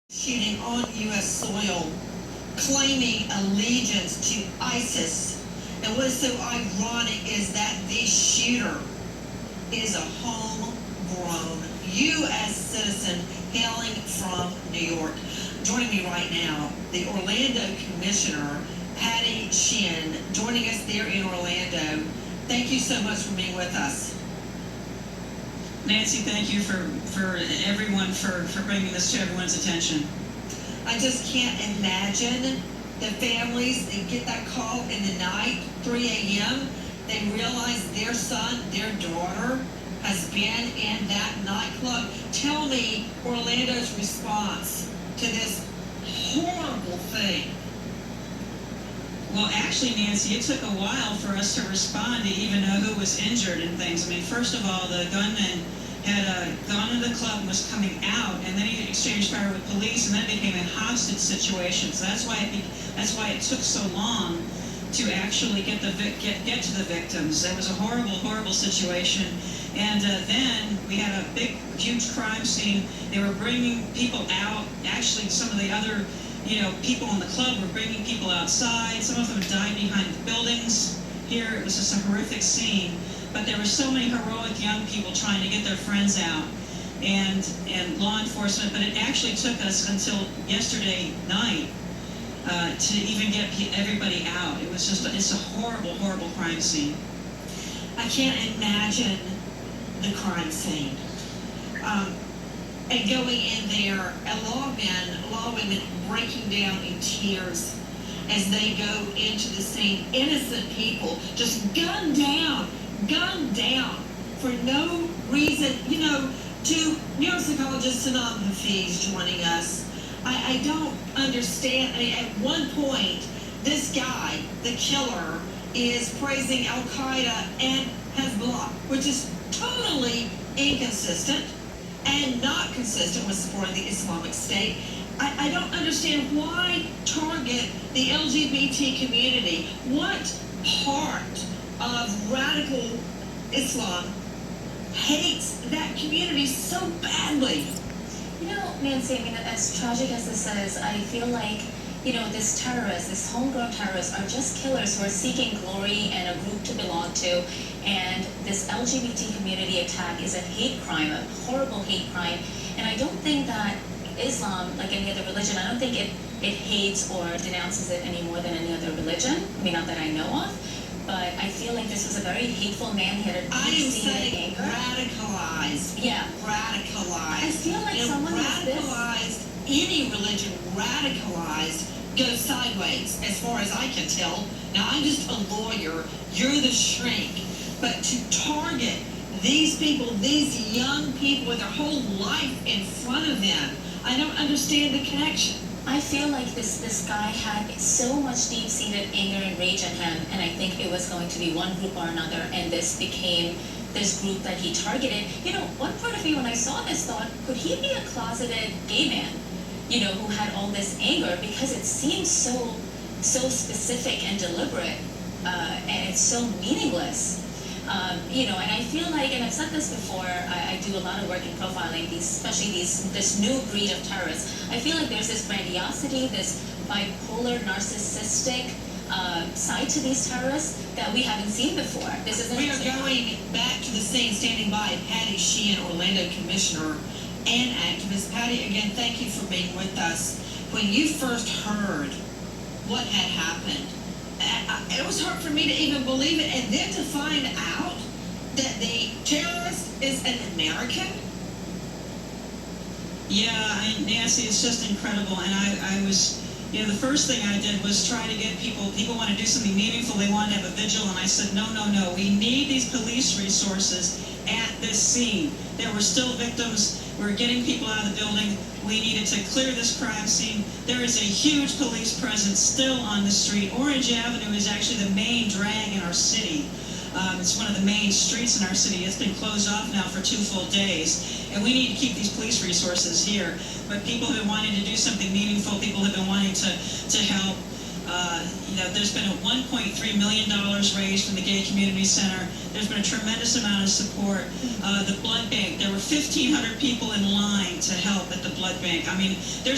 Shooting on U.S. soil, claiming allegiance to ISIS. And what is so ironic is that the shooter is a homegrown U.S. citizen hailing from New York. Joining me right now, the Orlando Commissioner, Patty Shin, joining us there in Orlando. Thank you so much for being with us. Nancy, thank you for everyone for bringing this to everyone's attention. I just can't imagine the families that get that call in the night, 3 a.m. They realize their son, their daughter has been in that nightclub. Tell me Orlando's response to this horrible thing. Well, actually, Nancy, it took a while for us to respond to even know who was injured and things. I mean, first of all, the gunman had gone into the club and was coming out, and then he exchanged fire with police, and then it became a hostage situation. So that's why it took so long to actually get to the victims. It was a horrible, horrible situation. And then we had a big, huge crime scene. They were bringing people out. Actually, some of the other people in the club were bringing people outside. Some of them died behind the buildings. Here, it was just a horrific scene. But there were so many heroic young people trying to get their friends out, and law enforcement. But it actually took us until yesterday night to even get everybody out. It's a horrible, horrible crime scene. I can't imagine the crime scene. And going in there, lawwomen breaking down in tears as they go into the scene. Innocent people just gunned down for no reason. To neuropsychologist Sanam Hafiz joining us. I don't understand. I mean, at one point, this guy, the killer, is praising Al-Qaeda and Hezbollah, which is totally inconsistent and not consistent with supporting the Islamic State. I don't understand why target the LGBT community. What part of radical Islam hates that community so badly? Nancy, I mean, as tragic as this is, I feel like, these terrorists, these homegrown terrorists are just killers who are seeking glory and a group to belong to. And this LGBT community attack is a hate crime, a horrible hate crime. And I don't think that Islam, like any other religion, I don't think it hates or denounces it any more than any other religion. I mean, not that I know of. But I feel like this was a very hateful man. He had a deep-seated anger. Radicalized. Yeah. Radicalized. I feel like someone radicalized, any religion radicalized goes sideways, as far as I can tell. Now, I'm just a lawyer. You're the shrink. But to target these people, these young people with their whole life in front of them, I don't understand the connection. I feel like this guy had so much deep-seated anger and rage in him, and I think it was going to be one group or another, and this became this group that he targeted. One part of me when I saw this thought, could he be a closeted gay man, who had all this anger, because it seems so specific and deliberate, and it's so meaningless. And I feel like, and I've said this before, I do a lot of work in profiling especially this new breed of terrorists. I feel like there's this grandiosity, this bipolar, narcissistic side to these terrorists that we haven't seen before. We are going back to the scene, standing by Patty Shin, Orlando Commissioner and activist. Patty, again, thank you for being with us. When you first heard what had happened, it was hard for me to even believe it, and then to find out that the terrorist is an American. Yeah, Nancy, it's just incredible. And I was, the first thing I did was try to get people want to do something meaningful. They want to have a vigil, and I said, no. We need these police resources at this scene. There were still victims. We were getting people out of the building. We needed to clear this crime scene. There is a huge police presence still on the street. Orange Avenue is actually the main drag in our city. It's one of the main streets in our city. It's been closed off now for 2 full days. And we need to keep these police resources here. But people have been wanting to do something meaningful. People have been wanting to help. There's been a $1.3 million raised from the Gay Community Center. There's been a tremendous amount of support. The blood bank, there were 1,500 people in line to help at the blood bank. I mean, there's